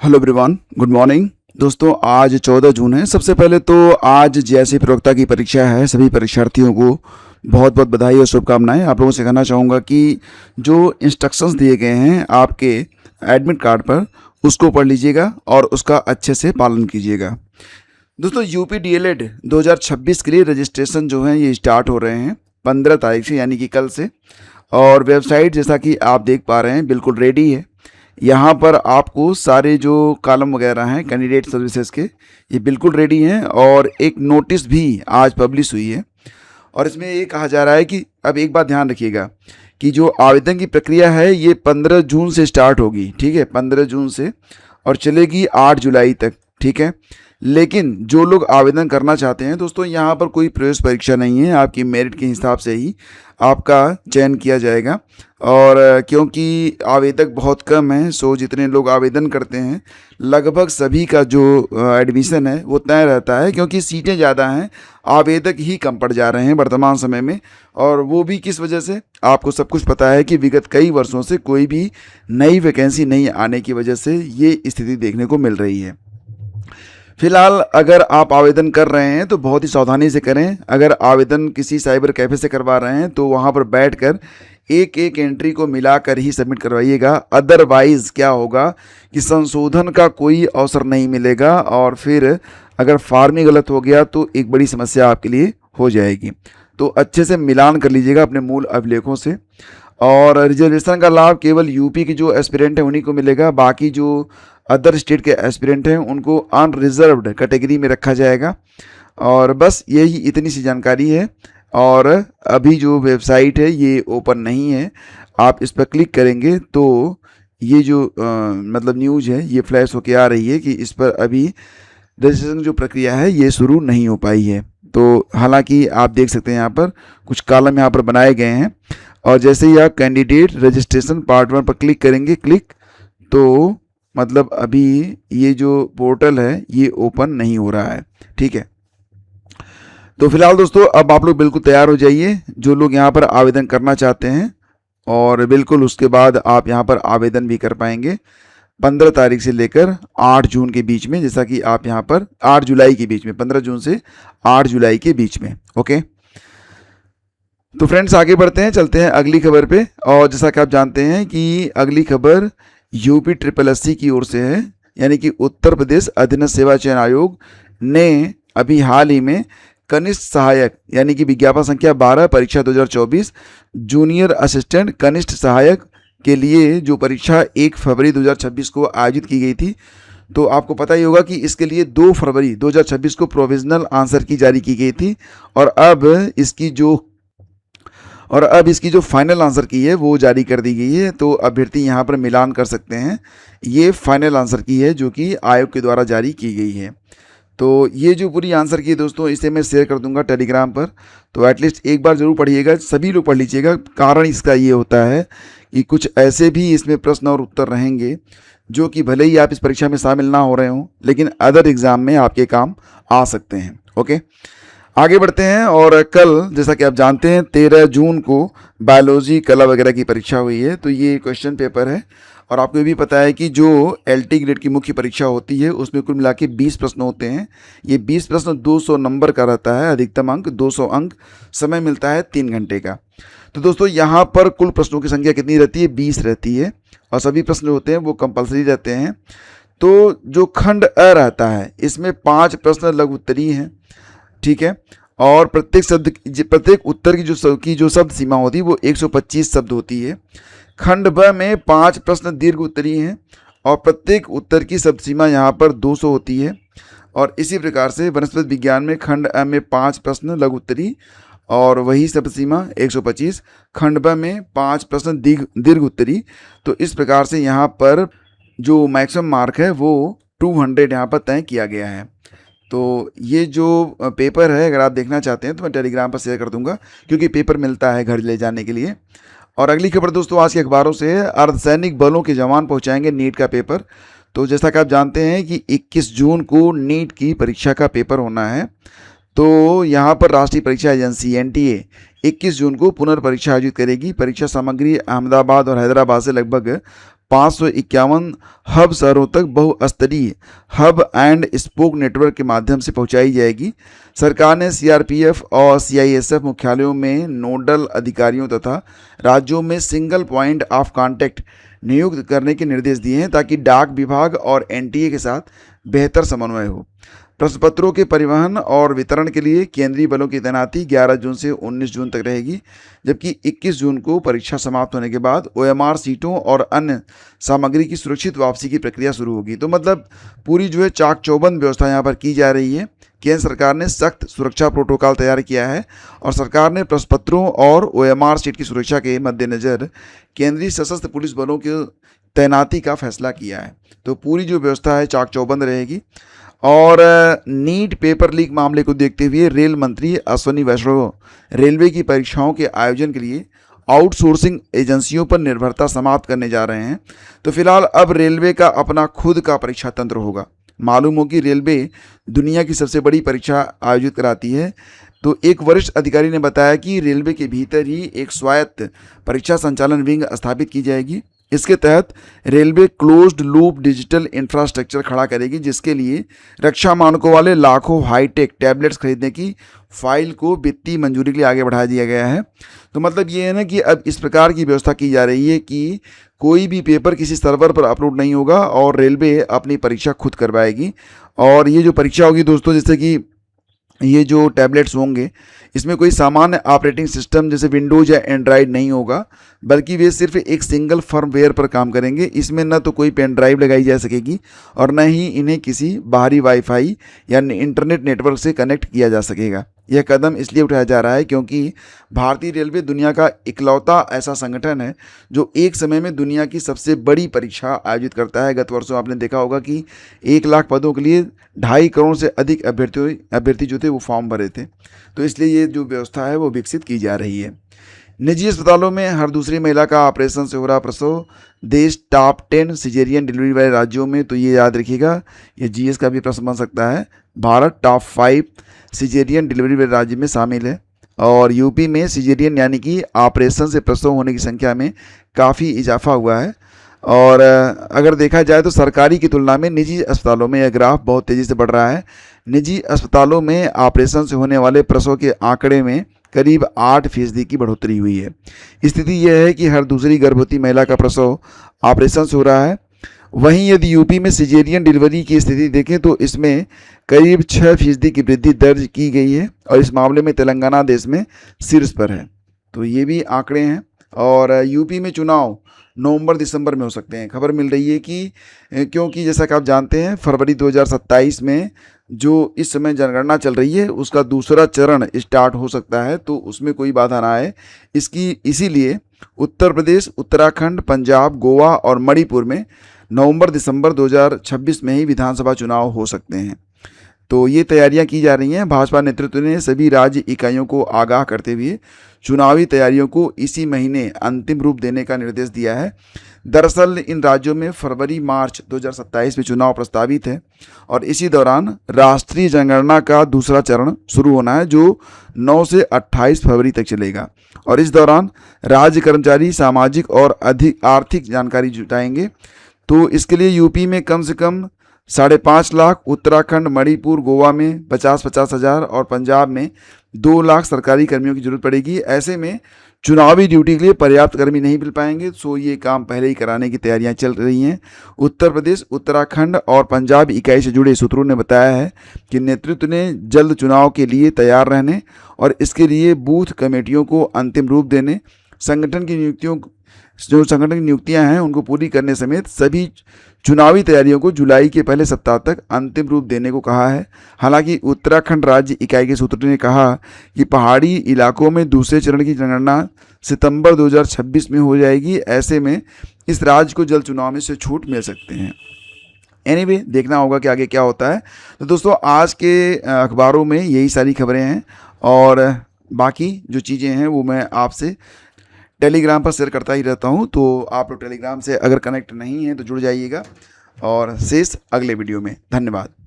Hello everyone, good morning. दोस्तों, आज 14 जून है। सबसे पहले तो आज जेएससी प्रवक्ता की परीक्षा है। सभी परीक्षार्थियों को बहुत बहुत बधाई और शुभकामनाएं। आप लोगों से कहना चाहूँगा कि जो इंस्ट्रक्शंस दिए गए हैं आपके एडमिट कार्ड पर, उसको पढ़ लीजिएगा और उसका अच्छे से पालन कीजिएगा। दोस्तों, यूपी डीएलएड 2026 के लिए रजिस्ट्रेशन जो है ये स्टार्ट हो रहे हैं 15 तारीख से, यानी कि कल से। और वेबसाइट जैसा कि आप देख पा रहे हैं बिल्कुल रेडी है। यहाँ पर आपको सारे जो कॉलम वगैरह हैं कैंडिडेट सर्विसेज के, ये बिल्कुल रेडी हैं। और एक नोटिस भी आज पब्लिश हुई है और इसमें ये कहा जा रहा है कि अब एक बात ध्यान रखिएगा कि जो आवेदन की प्रक्रिया है ये 15 जून से स्टार्ट होगी, ठीक है, 15 जून से, और चलेगी 8 जुलाई तक, ठीक है। लेकिन जो लोग आवेदन करना चाहते हैं दोस्तों, यहाँ पर कोई प्रवेश परीक्षा नहीं है। आपकी मेरिट के हिसाब से ही आपका चयन किया जाएगा। और क्योंकि आवेदक बहुत कम हैं, सो जितने लोग आवेदन करते हैं लगभग सभी का जो एडमिशन है वो तय रहता है, क्योंकि सीटें ज़्यादा हैं, आवेदक ही कम पड़ जा रहे हैं वर्तमान समय में। और वो भी किस वजह से, आपको सब कुछ पता है कि विगत कई वर्षों से कोई भी नई वैकेंसी नहीं आने की वजह से ये स्थिति देखने को मिल रही है। फिलहाल अगर आप आवेदन कर रहे हैं तो बहुत ही सावधानी से करें। अगर आवेदन किसी साइबर कैफ़े से करवा रहे हैं तो वहाँ पर बैठकर एक एक एंट्री को मिलाकर ही सबमिट करवाइएगा। अदरवाइज़ क्या होगा कि संशोधन का कोई अवसर नहीं मिलेगा और फिर अगर फॉर्म ही गलत हो गया तो एक बड़ी समस्या आपके लिए हो जाएगी। तो अच्छे से मिलान कर लीजिएगा अपने मूल अभिलेखों से। और रिजर्वेशन का लाभ केवल यूपी के जो एस्पिरेंट हैं उन्हीं को मिलेगा। बाकी जो अदर स्टेट के एस्पिरेंट हैं उनको अनरिजर्व्ड कैटेगरी में रखा जाएगा। और बस यही इतनी सी जानकारी है। और अभी जो वेबसाइट है ये ओपन नहीं है। आप इस पर क्लिक करेंगे तो ये जो मतलब न्यूज़ है ये फ्लैश होके आ रही है कि इस पर अभी रजिस्ट्रेशन जो प्रक्रिया है ये शुरू नहीं हो पाई है। तो हालांकि आप देख सकते हैं यहाँ पर कुछ कॉलम यहाँ पर बनाए गए हैं। और जैसे ही आप कैंडिडेट रजिस्ट्रेशन पार्ट 1 पर क्लिक करेंगे, तो मतलब अभी ये जो पोर्टल है ये ओपन नहीं हो रहा है, ठीक है। तो फिलहाल दोस्तों अब आप लोग बिल्कुल तैयार हो जाइए, जो लोग यहाँ पर आवेदन करना चाहते हैं। और बिल्कुल उसके बाद आप यहाँ पर आवेदन भी कर पाएंगे 15 तारीख से लेकर 8 जून के बीच में, जैसा कि आप यहाँ पर 8 जुलाई के बीच में, 15 जून से 8 जुलाई के बीच में, ओके। तो फ्रेंड्स आगे बढ़ते हैं, चलते हैं अगली खबर पे। और जैसा कि आप जानते हैं कि अगली खबर यूपी SSSC की ओर से है, यानी कि उत्तर प्रदेश अधीनस्थ सेवा चयन आयोग ने अभी हाल ही में कनिष्ठ सहायक यानी कि विज्ञापन संख्या 12 परीक्षा 2024 जूनियर असिस्टेंट कनिष्ठ सहायक के लिए जो परीक्षा 1 फरवरी 2026 को आयोजित की गई थी, तो आपको पता ही होगा कि इसके लिए 2 फरवरी 2026 को प्रोविजनल आंसर की जारी की गई थी। और अब इसकी जो फाइनल आंसर की है वो जारी कर दी गई है। तो अभ्यर्थी यहाँ पर मिलान कर सकते हैं। ये फाइनल आंसर की है जो कि आयोग के द्वारा जारी की गई है। तो ये जो पूरी आंसर की है दोस्तों, इसे मैं शेयर कर दूंगा टेलीग्राम पर, तो एटलीस्ट एक बार ज़रूर पढ़िएगा, सभी लोग पढ़ लीजिएगा। कारण इसका ये होता है कि कुछ ऐसे भी इसमें प्रश्न और उत्तर रहेंगे जो कि भले ही आप इस परीक्षा में शामिल ना हो रहे हों, लेकिन अदर एग्ज़ाम में आपके काम आ सकते हैं, ओके। आगे बढ़ते हैं। और कल जैसा कि आप जानते हैं 13 जून को बायोलॉजी कला वगैरह की परीक्षा हुई है। तो ये क्वेश्चन पेपर है। और आपको ये भी पता है कि जो LT ग्रेड की मुख्य परीक्षा होती है उसमें कुल मिला के 20 प्रश्न होते हैं। ये 20 प्रश्न 200 नंबर का रहता है, अधिकतम अंक 200 अंक, समय मिलता है 3 घंटे का। तो दोस्तों यहाँ पर कुल प्रश्नों की संख्या कितनी रहती है? 20 रहती है। और सभी प्रश्न जो होते हैं वो कंपलसरी रहते हैं। तो जो खंड अ रहता है इसमें 5 प्रश्न लघु उत्तरीय हैं, ठीक है। और प्रत्येक उत्तर की जो शब्द सीमा होती है वो 125 शब्द होती है। खंड ब में 5 प्रश्न दीर्घ उत्तरीय हैं और प्रत्येक उत्तर की शब्द सीमा यहाँ पर 200 होती है। और इसी प्रकार से वनस्पति विज्ञान में खंड अ में 5 प्रश्न लघु उत्तरीय और वही शब्द सीमा 125। खंड ब में 5 प्रश्न दीर्घ उत्तरीय। तो इस प्रकार से यहाँ पर जो मैक्सिमम मार्क है वो 200 यहाँ पर तय किया गया है। तो ये जो पेपर है अगर आप देखना चाहते हैं तो मैं टेलीग्राम पर शेयर कर दूंगा, क्योंकि पेपर मिलता है घर ले जाने के लिए। और अगली खबर दोस्तों आज के अखबारों से है, अर्धसैनिक बलों के जवान पहुंचाएंगे नीट का पेपर। तो जैसा कि आप जानते हैं कि 21 जून को नीट की परीक्षा का पेपर होना है। तो यहाँ पर राष्ट्रीय परीक्षा एजेंसी NTA 21 जून को पुनर्परीक्षा आयोजित करेगी। परीक्षा सामग्री अहमदाबाद और हैदराबाद से लगभग 551 हब शहरों तक बहुस्तरीय हब एंड स्पोक नेटवर्क के माध्यम से पहुंचाई जाएगी। सरकार ने सीआरपीएफ और सीआईएसएफ मुख्यालयों में नोडल अधिकारियों तथा राज्यों में सिंगल पॉइंट ऑफ कांटेक्ट नियुक्त करने के निर्देश दिए हैं ताकि डाक विभाग और एनटीए के साथ बेहतर समन्वय हो। प्रश्नपत्रों के परिवहन और वितरण के लिए केंद्रीय बलों की तैनाती 11 जून से 19 जून तक रहेगी, जबकि 21 जून को परीक्षा समाप्त होने के बाद ओएमआर सीटों और अन्य सामग्री की सुरक्षित वापसी की प्रक्रिया शुरू होगी। तो मतलब पूरी जो है चाक चौबंद व्यवस्था यहाँ पर की जा रही है। केंद्र सरकार ने सख्त सुरक्षा प्रोटोकॉल तैयार किया है और सरकार ने प्रश्नपत्रों और ओएमआर सीट की सुरक्षा के मद्देनज़र केंद्रीय सशस्त्र पुलिस बलों की तैनाती का फैसला किया है। तो पूरी जो व्यवस्था है चाक चौबंद रहेगी। और नीट पेपर लीक मामले को देखते हुए रेल मंत्री अश्विनी वैष्णव रेलवे की परीक्षाओं के आयोजन के लिए आउटसोर्सिंग एजेंसियों पर निर्भरता समाप्त करने जा रहे हैं। तो फिलहाल अब रेलवे का अपना खुद का परीक्षा तंत्र होगा। मालूम हो कि रेलवे दुनिया की सबसे बड़ी परीक्षा आयोजित कराती है। तो एक वरिष्ठ अधिकारी ने बताया कि रेलवे के भीतर ही एक स्वायत्त परीक्षा संचालन विंग स्थापित की जाएगी। इसके तहत railway closed loop digital infrastructure खड़ा करेगी, जिसके लिए रक्षा मानकों वाले लाखों हाईटेक टैबलेट्स खरीदने की फाइल को वित्तीय मंजूरी के लिए आगे बढ़ा दिया गया है। तो मतलब ये है ना कि अब इस प्रकार की व्यवस्था की जा रही है कि कोई भी पेपर किसी सर्वर पर अपलोड नहीं होगा और रेलवे अपनी परीक्षा खुद करवाएगी। और ये जो परीक्षा होगी दोस्तों, जैसे कि ये जो टैबलेट्स होंगे इसमें कोई सामान्य ऑपरेटिंग सिस्टम जैसे विंडोज़ या एंड्रॉयड नहीं होगा, बल्कि वे सिर्फ एक सिंगल फर्मवेयर पर काम करेंगे। इसमें न तो कोई पेन ड्राइव लगाई जा सकेगी और न ही इन्हें किसी बाहरी वाईफाई या इंटरनेट नेटवर्क से कनेक्ट किया जा सकेगा। यह कदम इसलिए उठाया जा रहा है क्योंकि भारतीय रेलवे दुनिया का इकलौता ऐसा संगठन है जो एक समय में दुनिया की सबसे बड़ी परीक्षा आयोजित करता है। गत वर्षों आपने देखा होगा कि 1 लाख पदों के लिए 2.5 करोड़ से अधिक अभ्यर्थी जो थे वो फॉर्म भरे थे। तो इसलिए ये जो व्यवस्था है वो विकसित की जा रही है। निजी अस्पतालों में हर दूसरी महिला का ऑपरेशन से हो रहा प्रसव, देश टॉप 10 सिजेरियन डिलीवरी वाले राज्यों में। तो ये याद रखिएगा, ये जीएस का भी प्रश्न बन सकता है। भारत टॉप 5 सिजेरियन डिलीवरी वाले राज्य में शामिल है और यूपी में सिजेरियन यानी कि ऑपरेशन से प्रसव होने की संख्या में काफ़ी इजाफा हुआ है। और अगर देखा जाए तो सरकारी की तुलना में निजी अस्पतालों में यह ग्राफ बहुत तेज़ी से बढ़ रहा है। निजी अस्पतालों में ऑपरेशन से होने वाले प्रसव के आंकड़े में करीब 8% की बढ़ोतरी हुई है। स्थिति यह है कि हर दूसरी गर्भवती महिला का प्रसव ऑपरेशन से हो रहा है। वहीं यदि यूपी में सिजेरियन डिलीवरी की स्थिति देखें तो इसमें करीब 6% की वृद्धि दर्ज की गई है और इस मामले में तेलंगाना देश में शीर्ष पर है। तो ये भी आंकड़े हैं। और यूपी में चुनाव नवंबर-दिसंबर में हो सकते हैं। खबर मिल रही है कि क्योंकि जैसा कि आप जानते हैं फरवरी 2027 में जो इस समय जनगणना चल रही है उसका दूसरा चरण स्टार्ट हो सकता है, तो उसमें कोई बाधा ना आए इसीलिए उत्तर प्रदेश, उत्तराखंड, पंजाब, गोवा और मणिपुर में नवंबर-दिसंबर 2026 में ही विधानसभा चुनाव हो सकते हैं। तो ये तैयारियां की जा रही हैं। भाजपा नेतृत्व ने सभी राज्य इकाइयों को आगाह करते हुए चुनावी तैयारियों को इसी महीने अंतिम रूप देने का निर्देश दिया है। दरअसल इन राज्यों में फरवरी-मार्च 2027 में चुनाव प्रस्तावित है और इसी दौरान राष्ट्रीय जनगणना का दूसरा चरण शुरू होना है जो 9 से 28 फरवरी तक चलेगा। और इस दौरान राज्य कर्मचारी सामाजिक और अधिक आर्थिक जानकारी जुटाएंगे। तो इसके लिए यूपी में कम से कम 5.5 लाख, उत्तराखंड, मणिपुर, गोवा में 50-50 हज़ार और पंजाब में 2 लाख सरकारी कर्मियों की जरूरत पड़ेगी। ऐसे में चुनावी ड्यूटी के लिए पर्याप्त कर्मी नहीं मिल पाएंगे, सो ये काम पहले ही कराने की तैयारियां चल रही हैं। उत्तर प्रदेश, उत्तराखंड और पंजाब इकाई से जुड़े सूत्रों ने बताया है कि नेतृत्व ने जल्द चुनाव के लिए तैयार रहने और इसके लिए बूथ कमेटियों को अंतिम रूप देने, संगठन की नियुक्तियां हैं उनको पूरी करने समेत सभी चुनावी तैयारियों को जुलाई के पहले सप्ताह तक अंतिम रूप देने को कहा है। हालांकि उत्तराखंड राज्य इकाई के सूत्रों ने कहा कि पहाड़ी इलाकों में दूसरे चरण की जनगणना सितंबर 2026 में हो जाएगी। ऐसे में इस राज्य को जल्द चुनाव में से छूट मिल सकते हैं। एनीवे, देखना होगा कि आगे क्या होता है। तो दोस्तों, आज के अखबारों में यही सारी खबरें हैं और बाकी जो चीज़ें हैं वो मैं आपसे टेलीग्राम पर शेयर करता ही रहता हूं। तो आप लोग टेलीग्राम से अगर कनेक्ट नहीं हैं तो जुड़ जाइएगा और शेष अगले वीडियो में। धन्यवाद।